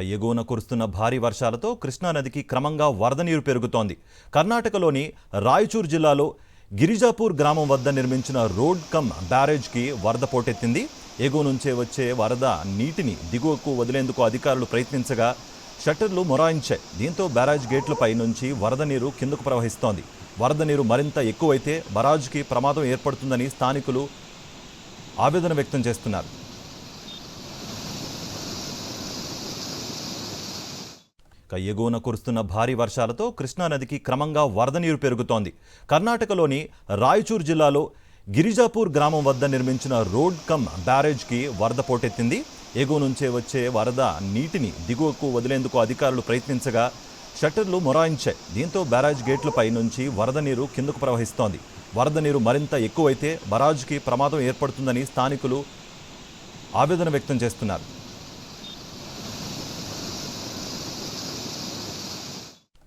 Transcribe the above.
ఎగువన కురుస్తున్న భారీ వర్షాలతో కృష్ణానదికి క్రమంగా వరద నీరు పెరుగుతోంది. కర్ణాటకలోని రాయచూర్ జిల్లాలో గిరిజాపూర్ గ్రామం వద్ద నిర్మించిన రోడ్ కమ్ బ్యారేజ్కి వరద పోటెత్తింది. ఎగువ నుంచే వచ్చే వరద నీటిని దిగువకు వదిలేందుకు అధికారులు ప్రయత్నించగా షట్టర్లు మొరాయించాయి. దీంతో బ్యారేజ్ గేట్లపై నుంచి వరద నీరు కిందకు ప్రవహిస్తోంది. వరద నీరు మరింత ఎక్కువైతే బరాజ్కి ప్రమాదం ఏర్పడుతుందని స్థానికులు ఆవేదన వ్యక్తం చేస్తున్నారు. ఎగువన కురుస్తున్న భారీ వర్షాలతో కృష్ణానదికి క్రమంగా వరద నీరు పెరుగుతోంది. కర్ణాటకలోని రాయచూర్ జిల్లాలో గిరిజాపూర్ గ్రామం వద్ద నిర్మించిన రోడ్ కమ్ బ్యారేజ్కి వరద పోటెత్తింది. ఎగువ నుంచే వచ్చే వరద నీటిని దిగువకు వదిలేందుకు అధికారులు ప్రయత్నించగా షట్టర్లు మొరాయించాయి. దీంతో బ్యారేజ్ గేట్లపై నుంచి వరద నీరు కిందకు ప్రవహిస్తోంది. వరద నీరు మరింత ఎక్కువైతే బరాజ్కి ప్రమాదం ఏర్పడుతుందని స్థానికులు ఆవేదన వ్యక్తం చేస్తున్నారు.